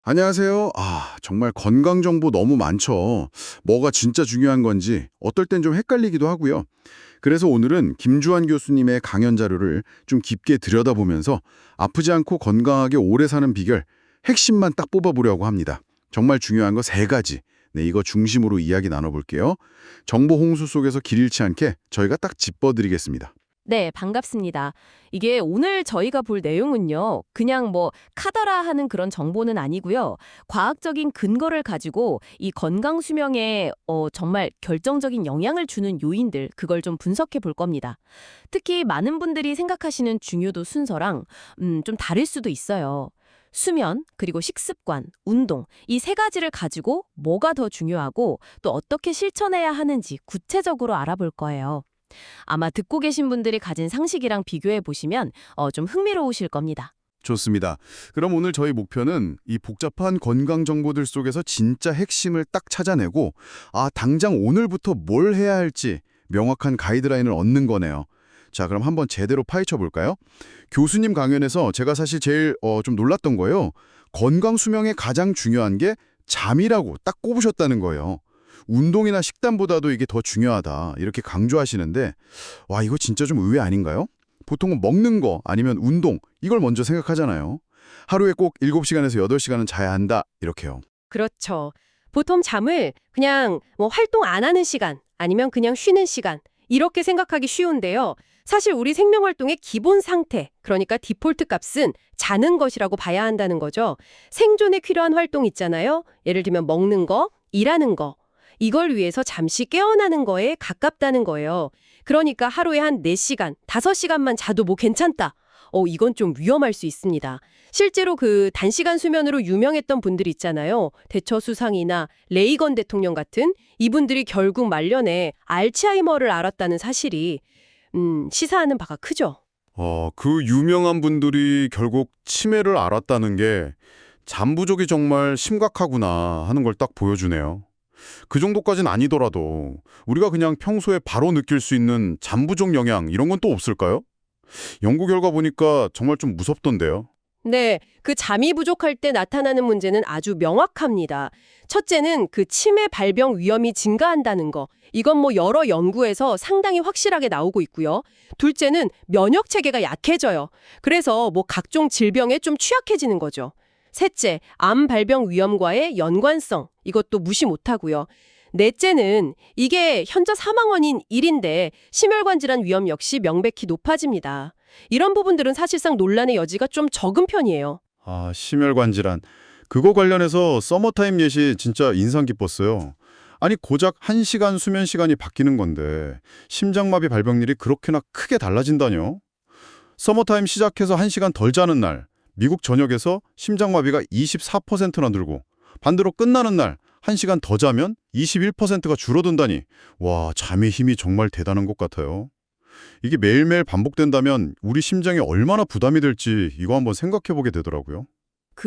안녕하세요. 정말 건강 정보 너무 많죠. 뭐가 진짜 중요한 건지 어떨 땐 좀 헷갈리기도 하고요. 그래서 오늘은 김주환 교수님의 강연 자료를 좀 깊게 들여다보면서 아프지 않고 건강하게 오래 사는 비결, 핵심만 딱 뽑아보려고 합니다. 정말 중요한 거 세 가지. 네, 이거 중심으로 이야기 나눠볼게요. 정보 홍수 속에서 길 잃지 않게 저희가 딱 짚어드리겠습니다. 네, 반갑습니다. 이게 오늘 저희가 볼 내용은요, 그냥 뭐 카더라 하는 그런 정보는 아니고요. 과학적인 근거를 가지고 이 건강 수명에 정말 결정적인 영향을 주는 요인들, 그걸 좀 분석해 볼 겁니다. 특히 많은 분들이 생각하시는 중요도 순서랑 좀 다를 수도 있어요. 수면, 그리고 식습관, 운동, 이 세 가지를 가지고 뭐가 더 중요하고 또 어떻게 실천해야 하는지 구체적으로 알아볼 거예요. 아마 듣고 계신 분들이 가진 상식이랑 비교해 보시면 좀 흥미로우실 겁니다. 좋습니다. 그럼 오늘 저희 목표는 이 복잡한 건강 정보들 속에서 진짜 핵심을 딱 찾아내고 당장 오늘부터 뭘 해야 할지 명확한 가이드라인을 얻는 거네요. 자, 그럼 한번 제대로 파헤쳐 볼까요? 교수님 강연에서 제가 사실 제일 좀 놀랐던 거예요. 건강 수명에 가장 중요한 게 잠이라고 딱 꼽으셨다는 거예요. 운동이나 식단보다도 이게 더 중요하다 이렇게 강조하시는데 와, 이거 진짜 좀 의외 아닌가요? 보통은 먹는 거 아니면 운동 이걸 먼저 생각하잖아요. 하루에 꼭 7시간에서 8시간은 자야 한다 이렇게요. 그렇죠. 보통 잠을 그냥 뭐 활동 안 하는 시간 아니면 그냥 쉬는 시간 이렇게 생각하기 쉬운데요. 사실 우리 생명 활동의 기본 상태, 그러니까 디폴트 값은 자는 것이라고 봐야 한다는 거죠. 생존에 필요한 활동 있잖아요. 예를 들면 먹는 거, 일하는 거. 이걸 위해서 잠시 깨어나는 거에 가깝다는 거예요. 그러니까 하루에 한 4시간, 5시간만 자도 뭐 괜찮다. 이건 좀 위험할 수 있습니다. 실제로 그 단시간 수면으로 유명했던 분들 있잖아요. 대처수상이나 레이건 대통령 같은 이분들이 결국 말년에 알츠하이머를 앓았다는 사실이 시사하는 바가 크죠. 그 유명한 분들이 결국 치매를 앓았다는 게 잠 부족이 정말 심각하구나 하는 걸 딱 보여주네요. 그 정도까진 아니더라도 우리가 그냥 평소에 바로 느낄 수 있는 잠 부족 영향 이런 건 또 없을까요? 연구 결과 보니까 정말 좀 무섭던데요. 네, 그 잠이 부족할 때 나타나는 문제는 아주 명확합니다. 첫째는 그 치매 발병 위험이 증가한다는 거. 이건 뭐 여러 연구에서 상당히 확실하게 나오고 있고요. 둘째는 면역 체계가 약해져요. 그래서 뭐 각종 질병에 좀 취약해지는 거죠. 셋째, 암 발병 위험과의 연관성. 이것도 무시 못하고요. 넷째는 이게 현저 사망 원인 1인데 심혈관 질환 위험 역시 명백히 높아집니다. 이런 부분들은 사실상 논란의 여지가 좀 적은 편이에요. 심혈관 질환. 그거 관련해서 서머타임 예시 진짜 인상 깊었어요. 아니 고작 1시간 수면 시간이 바뀌는 건데 심장마비 발병률이 그렇게나 크게 달라진다뇨? 서머타임 시작해서 1시간 덜 자는 날 미국 전역에서 심장마비가 24%나 늘고 반대로 끝나는 날 1시간 더 자면 21%가 줄어든다니. 와, 잠의 힘이 정말 대단한 것 같아요. 이게 매일매일 반복된다면 우리 심장에 얼마나 부담이 될지 이거 한번 생각해 보게 되더라고요.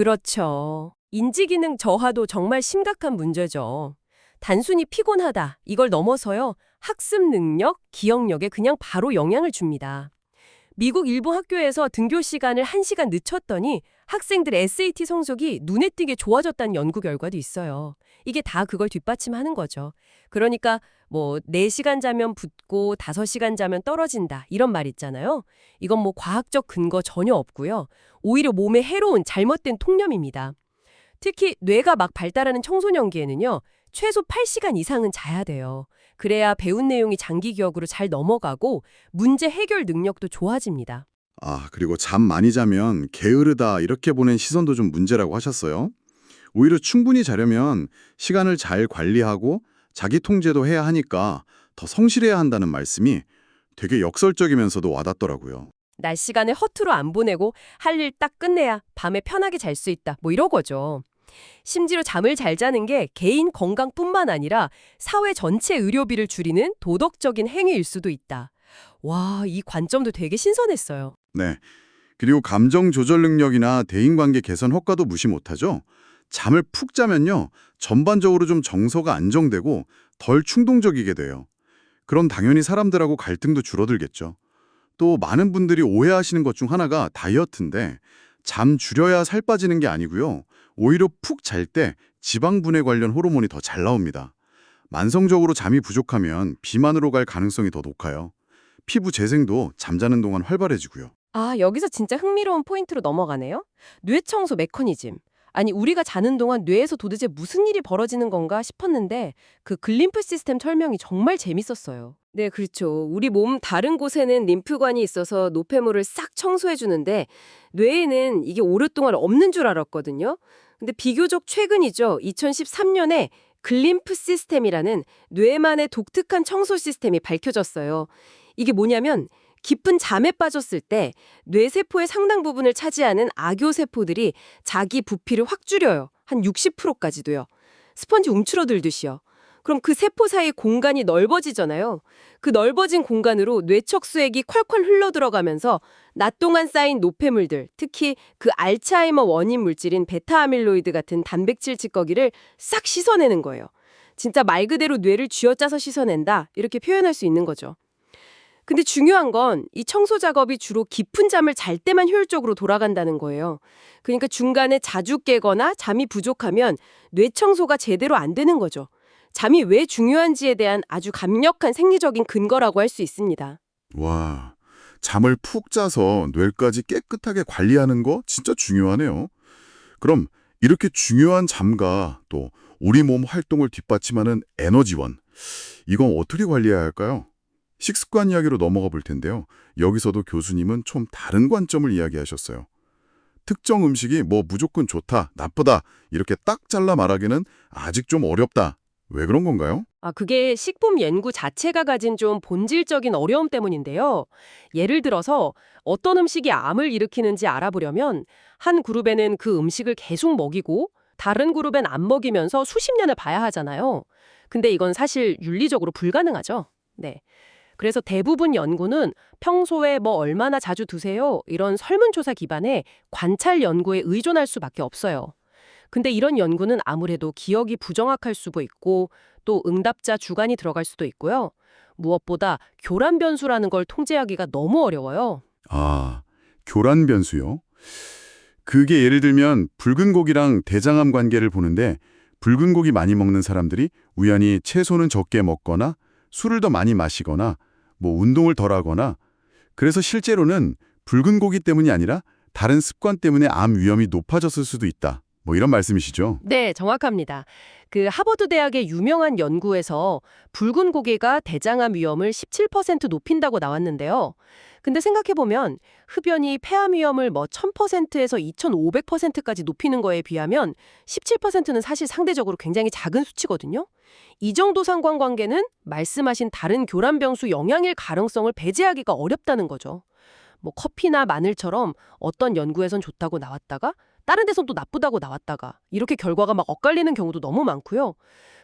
그렇죠. 인지기능 저하도 정말 심각한 문제죠. 단순히 피곤하다, 이걸 넘어서요. 학습 능력, 기억력에 그냥 바로 영향을 줍니다. 미국 일부 학교에서 등교 시간을 1시간 늦췄더니 학생들 SAT 성적이 눈에 띄게 좋아졌다는 연구 결과도 있어요. 이게 다 그걸 뒷받침하는 거죠. 그러니까 뭐 4시간 자면 붙고 5시간 자면 떨어진다 이런 말 있잖아요. 이건 뭐 과학적 근거 전혀 없고요. 오히려 몸에 해로운 잘못된 통념입니다. 특히 뇌가 막 발달하는 청소년기에는요. 최소 8시간 이상은 자야 돼요. 그래야 배운 내용이 장기 기억으로 잘 넘어가고 문제 해결 능력도 좋아집니다. 그리고 잠 많이 자면 게으르다 이렇게 보는 시선도 좀 문제라고 하셨어요. 오히려 충분히 자려면 시간을 잘 관리하고 자기 통제도 해야 하니까 더 성실해야 한다는 말씀이 되게 역설적이면서도 와닿더라고요. 낮 시간에 허투루 안 보내고 할 일 딱 끝내야 밤에 편하게 잘 수 있다. 뭐 이런 거죠. 심지어 잠을 잘 자는 게 개인 건강뿐만 아니라 사회 전체 의료비를 줄이는 도덕적인 행위일 수도 있다. 와, 이 관점도 되게 신선했어요. 네. 그리고 감정 조절 능력이나 대인관계 개선 효과도 무시 못하죠. 잠을 푹 자면요. 전반적으로 좀 정서가 안정되고 덜 충동적이게 돼요. 그럼 당연히 사람들하고 갈등도 줄어들겠죠. 또 많은 분들이 오해하시는 것 중 하나가 다이어트인데 잠 줄여야 살 빠지는 게 아니고요. 오히려 푹 잘 때 지방 분해 관련 호르몬이 더 잘 나옵니다. 만성적으로 잠이 부족하면 비만으로 갈 가능성이 더 높아요. 피부 재생도 잠자는 동안 활발해지고요. 아, 여기서 진짜 흥미로운 포인트로 넘어가네요. 뇌 청소 메커니즘. 아니, 우리가 자는 동안 뇌에서 도대체 무슨 일이 벌어지는 건가 싶었는데 그 글림프 시스템 설명이 정말 재밌었어요. 네, 그렇죠. 우리 몸 다른 곳에는 림프관이 있어서 노폐물을 싹 청소해 주는데 뇌에는 이게 오랫동안 없는 줄 알았거든요. 근데 비교적 최근이죠. 2013년에 글림프 시스템이라는 뇌만의 독특한 청소 시스템이 밝혀졌어요. 이게 뭐냐면 깊은 잠에 빠졌을 때 뇌세포의 상당 부분을 차지하는 악교세포들이 자기 부피를 확 줄여요. 한 60%까지도요. 스펀지 움츠러들듯이요. 그럼 그 세포 사이 공간이 넓어지잖아요. 그 넓어진 공간으로 뇌척수액이 콸콸 흘러들어가면서 낮 동안 쌓인 노폐물들, 특히 그 알츠하이머 원인 물질인 베타아밀로이드 같은 단백질 찌꺼기를 싹 씻어내는 거예요. 진짜 말 그대로 뇌를 쥐어짜서 씻어낸다, 이렇게 표현할 수 있는 거죠. 근데 중요한 건 이 청소 작업이 주로 깊은 잠을 잘 때만 효율적으로 돌아간다는 거예요. 그러니까 중간에 자주 깨거나 잠이 부족하면 뇌 청소가 제대로 안 되는 거죠. 잠이 왜 중요한지에 대한 아주 강력한 생리적인 근거라고 할 수 있습니다. 와, 잠을 푹 자서 뇌까지 깨끗하게 관리하는 거 진짜 중요하네요. 그럼 이렇게 중요한 잠과 또 우리 몸 활동을 뒷받침하는 에너지원, 이건 어떻게 관리해야 할까요? 식습관 이야기로 넘어가 볼 텐데요. 여기서도 교수님은 좀 다른 관점을 이야기하셨어요. 특정 음식이 뭐 무조건 좋다, 나쁘다 이렇게 딱 잘라 말하기는 아직 좀 어렵다. 왜 그런 건가요? 그게 식품 연구 자체가 가진 좀 본질적인 어려움 때문인데요. 예를 들어서 어떤 음식이 암을 일으키는지 알아보려면 한 그룹에는 그 음식을 계속 먹이고 다른 그룹엔 안 먹이면서 수십 년을 봐야 하잖아요. 근데 이건 사실 윤리적으로 불가능하죠. 네. 그래서 대부분 연구는 평소에 뭐 얼마나 자주 드세요? 이런 설문조사 기반의 관찰 연구에 의존할 수밖에 없어요. 근데 이런 연구는 아무래도 기억이 부정확할 수도 있고 또 응답자 주관이 들어갈 수도 있고요. 무엇보다 교란 변수라는 걸 통제하기가 너무 어려워요. 아, 교란 변수요? 그게 예를 들면 붉은 고기랑 대장암 관계를 보는데 붉은 고기 많이 먹는 사람들이 우연히 채소는 적게 먹거나 술을 더 많이 마시거나 뭐 운동을 덜 하거나 그래서 실제로는 붉은 고기 때문이 아니라 다른 습관 때문에 암 위험이 높아졌을 수도 있다. 뭐 이런 말씀이시죠? 네, 정확합니다. 그 하버드 대학의 유명한 연구에서 붉은 고기가 대장암 위험을 17% 높인다고 나왔는데요. 근데 생각해보면 흡연이 폐암 위험을 뭐 1000%에서 2500%까지 높이는 거에 비하면 17%는 사실 상대적으로 굉장히 작은 수치거든요. 이 정도 상관관계는 말씀하신 다른 교란병수 영향일 가능성을 배제하기가 어렵다는 거죠. 뭐 커피나 마늘처럼 어떤 연구에선 좋다고 나왔다가 다른 데선 또 나쁘다고 나왔다가 이렇게 결과가 막 엇갈리는 경우도 너무 많고요.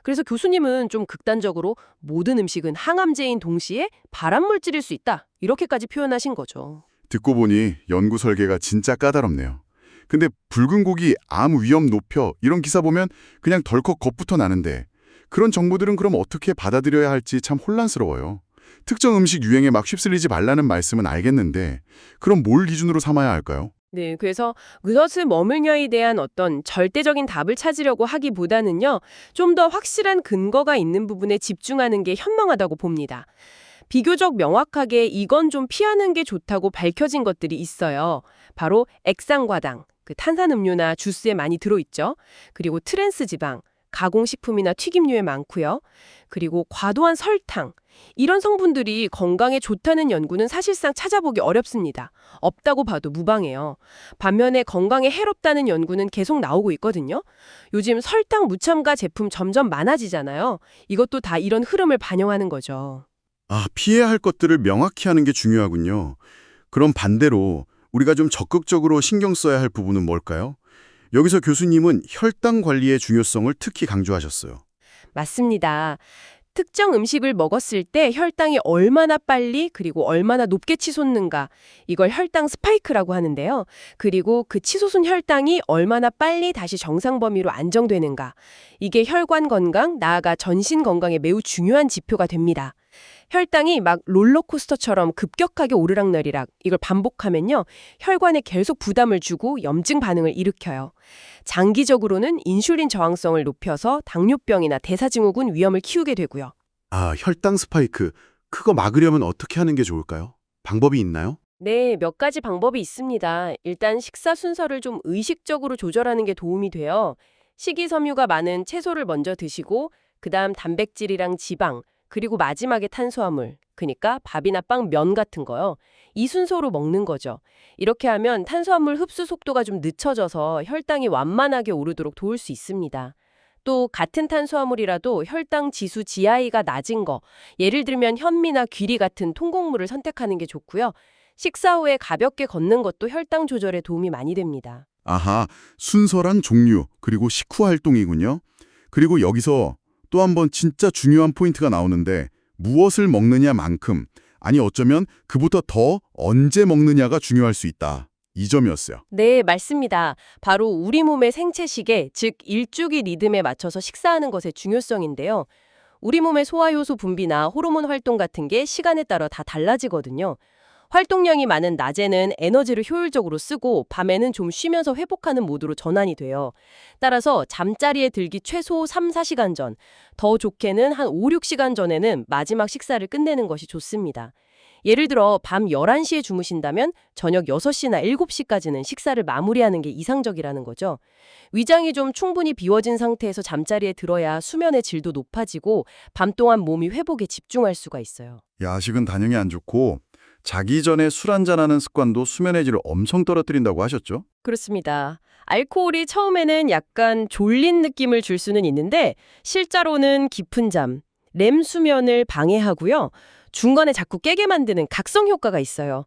그래서 교수님은 좀 극단적으로 모든 음식은 항암제인 동시에 발암물질일 수 있다. 이렇게까지 표현하신 거죠. 듣고 보니 연구 설계가 진짜 까다롭네요. 근데 붉은 고기 암 위험 높여 이런 기사 보면 그냥 덜컥 겁부터 나는데 그런 정보들은 그럼 어떻게 받아들여야 할지 참 혼란스러워요. 특정 음식 유행에 막 휩쓸리지 말라는 말씀은 알겠는데 그럼 뭘 기준으로 삼아야 할까요? 네, 그래서 그것을 머물냐에 대한 어떤 절대적인 답을 찾으려고 하기보다는요, 좀 더 확실한 근거가 있는 부분에 집중하는 게 현명하다고 봅니다. 비교적 명확하게 이건 좀 피하는 게 좋다고 밝혀진 것들이 있어요. 바로 액상과당, 그 탄산음료나 주스에 많이 들어있죠. 그리고 트랜스 지방, 가공식품이나 튀김류에 많고요. 그리고 과도한 설탕, 이런 성분들이 건강에 좋다는 연구는 사실상 찾아보기 어렵습니다. 없다고 봐도 무방해요. 반면에 건강에 해롭다는 연구는 계속 나오고 있거든요. 요즘 설탕 무첨가 제품 점점 많아지잖아요. 이것도 다 이런 흐름을 반영하는 거죠. 아, 피해야 할 것들을 명확히 하는 게 중요하군요. 그럼 반대로 우리가 좀 적극적으로 신경 써야 할 부분은 뭘까요? 여기서 교수님은 혈당 관리의 중요성을 특히 강조하셨어요. 맞습니다. 특정 음식을 먹었을 때 혈당이 얼마나 빨리 그리고 얼마나 높게 치솟는가, 이걸 혈당 스파이크라고 하는데요. 그리고 그 치솟은 혈당이 얼마나 빨리 다시 정상 범위로 안정되는가, 이게 혈관 건강, 나아가 전신 건강에 매우 중요한 지표가 됩니다. 혈당이 막 롤러코스터처럼 급격하게 오르락내리락 이걸 반복하면요. 혈관에 계속 부담을 주고 염증 반응을 일으켜요. 장기적으로는 인슐린 저항성을 높여서 당뇨병이나 대사증후군 위험을 키우게 되고요. 아, 혈당 스파이크. 그거 막으려면 어떻게 하는 게 좋을까요? 방법이 있나요? 네, 몇 가지 방법이 있습니다. 일단 식사 순서를 좀 의식적으로 조절하는 게 도움이 돼요. 식이섬유가 많은 채소를 먼저 드시고 그다음 단백질이랑 지방, 그리고 마지막에 탄수화물, 그러니까 밥이나 빵, 면 같은 거요. 이 순서로 먹는 거죠. 이렇게 하면 탄수화물 흡수 속도가 좀 늦춰져서 혈당이 완만하게 오르도록 도울 수 있습니다. 또 같은 탄수화물이라도 혈당 지수 GI가 낮은 거, 예를 들면 현미나 귀리 같은 통곡물을 선택하는 게 좋고요. 식사 후에 가볍게 걷는 것도 혈당 조절에 도움이 많이 됩니다. 아하, 순서랑 종류, 그리고 식후 활동이군요. 그리고 여기서 또 한 번 진짜 중요한 포인트가 나오는데 무엇을 먹느냐만큼, 아니 어쩌면 그보다 더 언제 먹느냐가 중요할 수 있다. 이 점이었어요. 네, 맞습니다. 바로 우리 몸의 생체 시계, 즉 일주기 리듬에 맞춰서 식사하는 것의 중요성인데요. 우리 몸의 소화효소 분비나 호르몬 활동 같은 게 시간에 따라 다 달라지거든요. 활동량이 많은 낮에는 에너지를 효율적으로 쓰고 밤에는 좀 쉬면서 회복하는 모드로 전환이 돼요. 따라서 잠자리에 들기 최소 3, 4시간 전, 더 좋게는 한 5, 6시간 전에는 마지막 식사를 끝내는 것이 좋습니다. 예를 들어 밤 11시에 주무신다면 저녁 6시나 7시까지는 식사를 마무리하는 게 이상적이라는 거죠. 위장이 좀 충분히 비워진 상태에서 잠자리에 들어야 수면의 질도 높아지고 밤 동안 몸이 회복에 집중할 수가 있어요. 야식은 단영에 안 좋고 자기 전에 술 한잔하는 습관도 수면의 질을 엄청 떨어뜨린다고 하셨죠? 그렇습니다. 알코올이 처음에는 약간 졸린 느낌을 줄 수는 있는데 실제로는 깊은 잠, 렘 수면을 방해하고요. 중간에 자꾸 깨게 만드는 각성 효과가 있어요.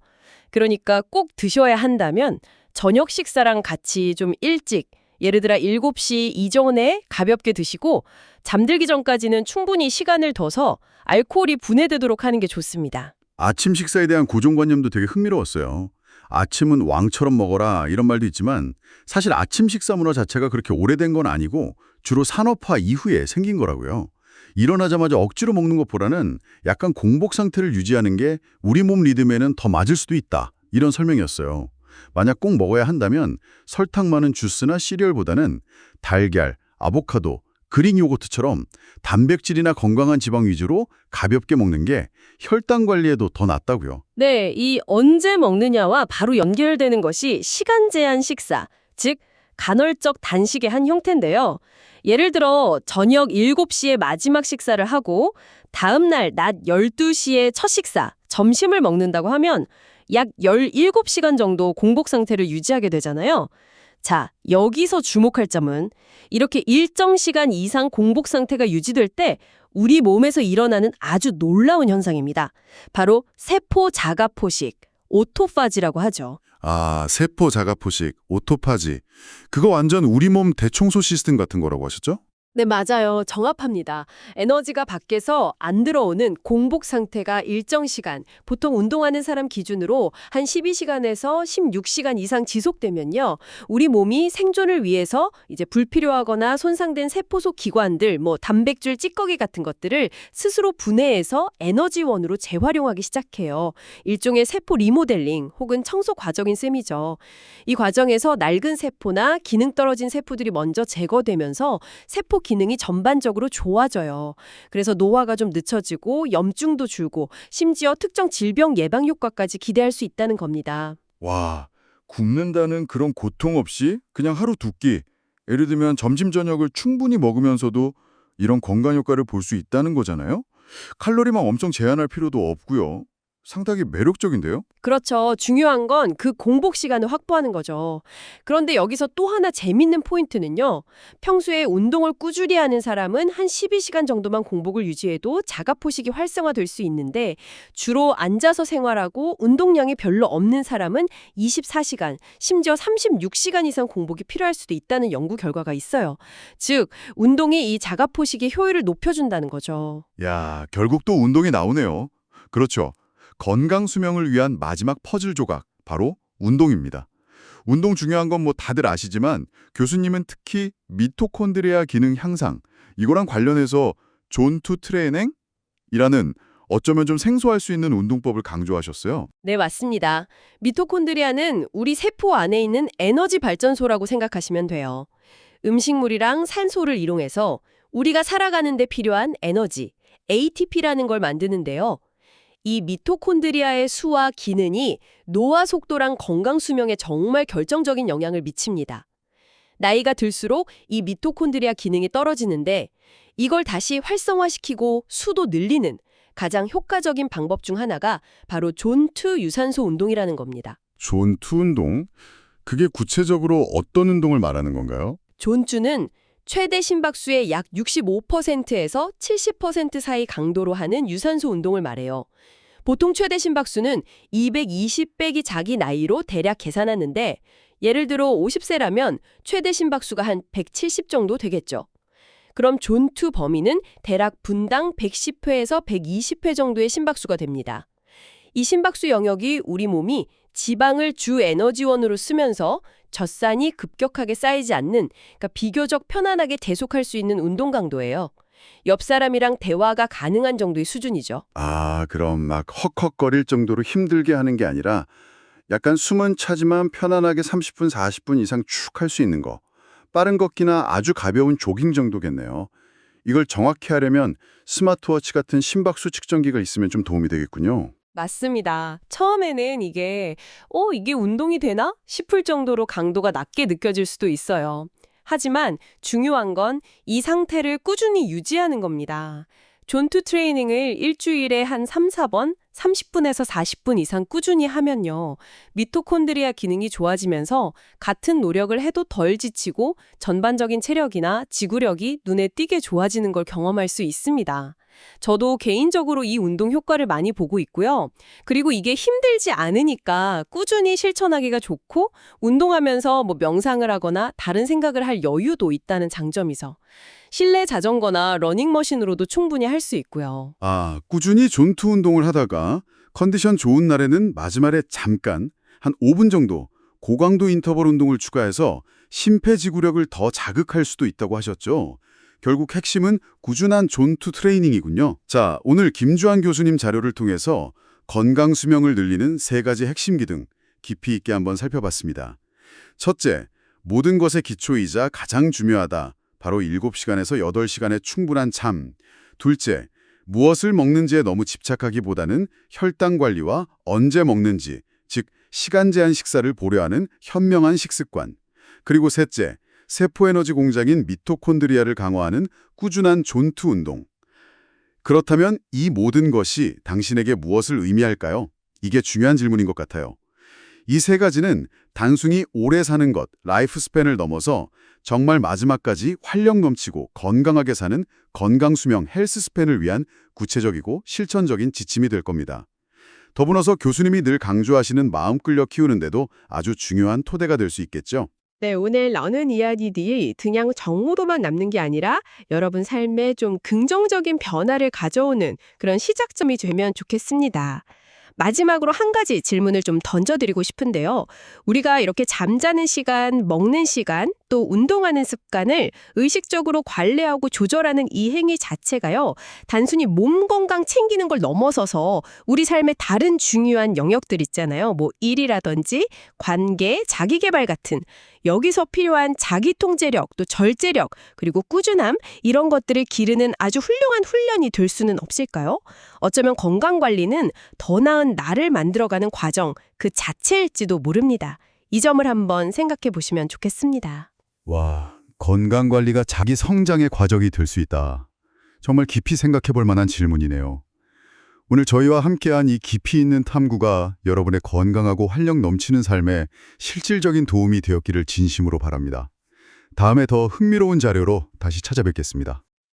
그러니까 꼭 드셔야 한다면 저녁 식사랑 같이 좀 일찍, 예를 들어 7시 이전에 가볍게 드시고 잠들기 전까지는 충분히 시간을 둬서 알코올이 분해되도록 하는 게 좋습니다. 아침 식사에 대한 고정관념도 되게 흥미로웠어요. 아침은 왕처럼 먹어라 이런 말도 있지만 사실 아침 식사 문화 자체가 그렇게 오래된 건 아니고 주로 산업화 이후에 생긴 거라고요. 일어나자마자 억지로 먹는 것보다는 약간 공복 상태를 유지하는 게 우리 몸 리듬에는 더 맞을 수도 있다. 이런 설명이었어요. 만약 꼭 먹어야 한다면 설탕 많은 주스나 시리얼보다는 달걀, 아보카도, 그릭 요거트처럼 단백질이나 건강한 지방 위주로 가볍게 먹는 게 혈당 관리에도 더 낫다고요. 네, 이 언제 먹느냐와 바로 연결되는 것이 시간 제한 식사, 즉 간헐적 단식의 한 형태인데요. 예를 들어 저녁 7시에 마지막 식사를 하고 다음 날 낮 12시에 첫 식사, 점심을 먹는다고 하면 약 17시간 정도 공복 상태를 유지하게 되잖아요. 자, 여기서 주목할 점은 이렇게 일정 시간 이상 공복 상태가 유지될 때 우리 몸에서 일어나는 아주 놀라운 현상입니다. 바로 세포 자가 포식, 오토파지라고 하죠. 아, 세포 자가 포식, 오토파지. 그거 완전 우리 몸 대청소 시스템 같은 거라고 하셨죠? 네, 맞아요. 정확합니다. 에너지가 밖에서 안 들어오는 공복 상태가 일정 시간, 보통 운동하는 사람 기준으로 한 12시간에서 16시간 이상 지속되면요. 우리 몸이 생존을 위해서 이제 불필요하거나 손상된 세포 속 기관들, 단백질 찌꺼기 같은 것들을 스스로 분해해서 에너지원으로 재활용하기 시작해요. 일종의 세포 리모델링 혹은 청소 과정인 셈이죠. 이 과정에서 낡은 세포나 기능 떨어진 세포들이 먼저 제거되면서 세포 기능이 전반적으로 좋아져요. 그래서 노화가 좀 늦춰지고 염증도 줄고 심지어 특정 질병 예방 효과까지 기대할 수 있다는 겁니다. 와, 굶는다는 그런 고통 없이 그냥 하루 두 끼, 예를 들면 점심 저녁을 충분히 먹으면서도 이런 건강 효과를 볼 수 있다는 거잖아요? 칼로리만 엄청 제한할 필요도 없고요. 상당히 매력적인데요? 그렇죠. 중요한 건 그 공복 시간을 확보하는 거죠. 그런데 여기서 또 하나 재밌는 포인트는요. 평소에 운동을 꾸준히 하는 사람은 한 12시간 정도만 공복을 유지해도 자가포식이 활성화될 수 있는데 주로 앉아서 생활하고 운동량이 별로 없는 사람은 24시간, 심지어 36시간 이상 공복이 필요할 수도 있다는 연구 결과가 있어요. 즉, 운동이 이 자가포식의 효율을 높여준다는 거죠. 야, 결국 또 운동이 나오네요. 그렇죠. 건강 수명을 위한 마지막 퍼즐 조각, 바로 운동입니다. 운동 중요한 건 다들 아시지만 교수님은 특히 미토콘드리아 기능 향상, 이거랑 관련해서 존 투 트레이닝이라는 어쩌면 좀 생소할 수 있는 운동법을 강조하셨어요. 네, 맞습니다. 미토콘드리아는 우리 세포 안에 있는 에너지 발전소라고 생각하시면 돼요. 음식물이랑 산소를 이용해서 우리가 살아가는 데 필요한 에너지, ATP라는 걸 만드는데요. 이 미토콘드리아의 수와 기능이 노화 속도랑 건강 수명에 정말 결정적인 영향을 미칩니다. 나이가 들수록 이 미토콘드리아 기능이 떨어지는데 이걸 다시 활성화시키고 수도 늘리는 가장 효과적인 방법 중 하나가 바로 존2 유산소 운동이라는 겁니다. 존2 운동? 그게 구체적으로 어떤 운동을 말하는 건가요? 존2는 최대 심박수의 약 65%에서 70% 사이 강도로 하는 유산소 운동을 말해요. 보통 최대 심박수는 220 빼기 자기 나이로 대략 계산하는데 예를 들어 50세라면 최대 심박수가 한 170 정도 되겠죠. 그럼 존2 범위는 대략 분당 110회에서 120회 정도의 심박수가 됩니다. 이 심박수 영역이 우리 몸이 지방을 주 에너지원으로 쓰면서 젖산이 급격하게 쌓이지 않는, 그러니까 비교적 편안하게 계속할 수 있는 운동 강도예요. 옆 사람이랑 대화가 가능한 정도의 수준이죠. 아, 그럼 막 헉헉거릴 정도로 힘들게 하는 게 아니라 약간 숨은 차지만 편안하게 30분, 40분 이상 쭉 할 수 있는 거. 빠른 걷기나 아주 가벼운 조깅 정도겠네요. 이걸 정확히 하려면 스마트워치 같은 심박수 측정기가 있으면 좀 도움이 되겠군요. 맞습니다. 처음에는 이게 운동이 되나 싶을 정도로 강도가 낮게 느껴질 수도 있어요. 하지만 중요한 건 이 상태를 꾸준히 유지하는 겁니다. 존2 트레이닝을 일주일에 한 3, 4번, 30분에서 40분 이상 꾸준히 하면요. 미토콘드리아 기능이 좋아지면서 같은 노력을 해도 덜 지치고 전반적인 체력이나 지구력이 눈에 띄게 좋아지는 걸 경험할 수 있습니다. 저도 개인적으로 이 운동 효과를 많이 보고 있고요. 그리고 이게 힘들지 않으니까 꾸준히 실천하기가 좋고 운동하면서 명상을 하거나 다른 생각을 할 여유도 있다는 장점이죠. 실내 자전거나 러닝머신으로도 충분히 할 수 있고요. 아, 꾸준히 존투 운동을 하다가 컨디션 좋은 날에는 마지막에 잠깐 한 5분 정도 고강도 인터벌 운동을 추가해서 심폐지구력을 더 자극할 수도 있다고 하셨죠. 결국 핵심은 꾸준한 존투 트레이닝이군요. 자, 오늘 김주한 교수님 자료를 통해서 건강 수명을 늘리는 3가지 핵심 기능 깊이 있게 한번 살펴봤습니다. 첫째, 모든 것의 기초이자 가장 중요하다. 바로 7시간에서 8시간의 충분한 잠. 둘째, 무엇을 먹는지에 너무 집착하기보다는 혈당 관리와 언제 먹는지, 즉 시간 제한 식사를 보려하는 현명한 식습관. 그리고 셋째, 세포 에너지 공장인 미토콘드리아를 강화하는 꾸준한 존투 운동. 그렇다면 이 모든 것이 당신에게 무엇을 의미할까요? 이게 중요한 질문인 것 같아요. 이 3가지는 단순히 오래 사는 것, 라이프 스팬을 넘어서 정말 마지막까지 활력 넘치고 건강하게 사는 건강수명 헬스 스팬을 위한 구체적이고 실천적인 지침이 될 겁니다. 더불어서 교수님이 늘 강조하시는 마음 끌려 키우는데도 아주 중요한 토대가 될 수 있겠죠. 네, 오늘 나눈 이야기들이 그냥 정보로만 남는 게 아니라 여러분 삶에 좀 긍정적인 변화를 가져오는 그런 시작점이 되면 좋겠습니다. 마지막으로 한 가지 질문을 좀 던져드리고 싶은데요. 우리가 이렇게 잠자는 시간, 먹는 시간, 또 운동하는 습관을 의식적으로 관리하고 조절하는 이 행위 자체가요. 단순히 몸 건강 챙기는 걸 넘어서서 우리 삶의 다른 중요한 영역들 있잖아요. 일이라든지 관계, 자기계발 같은 여기서 필요한 자기통제력, 또 절제력, 그리고 꾸준함 이런 것들을 기르는 아주 훌륭한 훈련이 될 수는 없을까요? 어쩌면 건강관리는 더 나은 나를 만들어가는 과정 그 자체일지도 모릅니다. 이 점을 한번 생각해 보시면 좋겠습니다. 와, 건강관리가 자기 성장의 과정이 될 수 있다. 정말 깊이 생각해 볼 만한 질문이네요. 오늘 저희와 함께한 이 깊이 있는 탐구가 여러분의 건강하고 활력 넘치는 삶에 실질적인 도움이 되었기를 진심으로 바랍니다. 다음에 더 흥미로운 자료로 다시 찾아뵙겠습니다.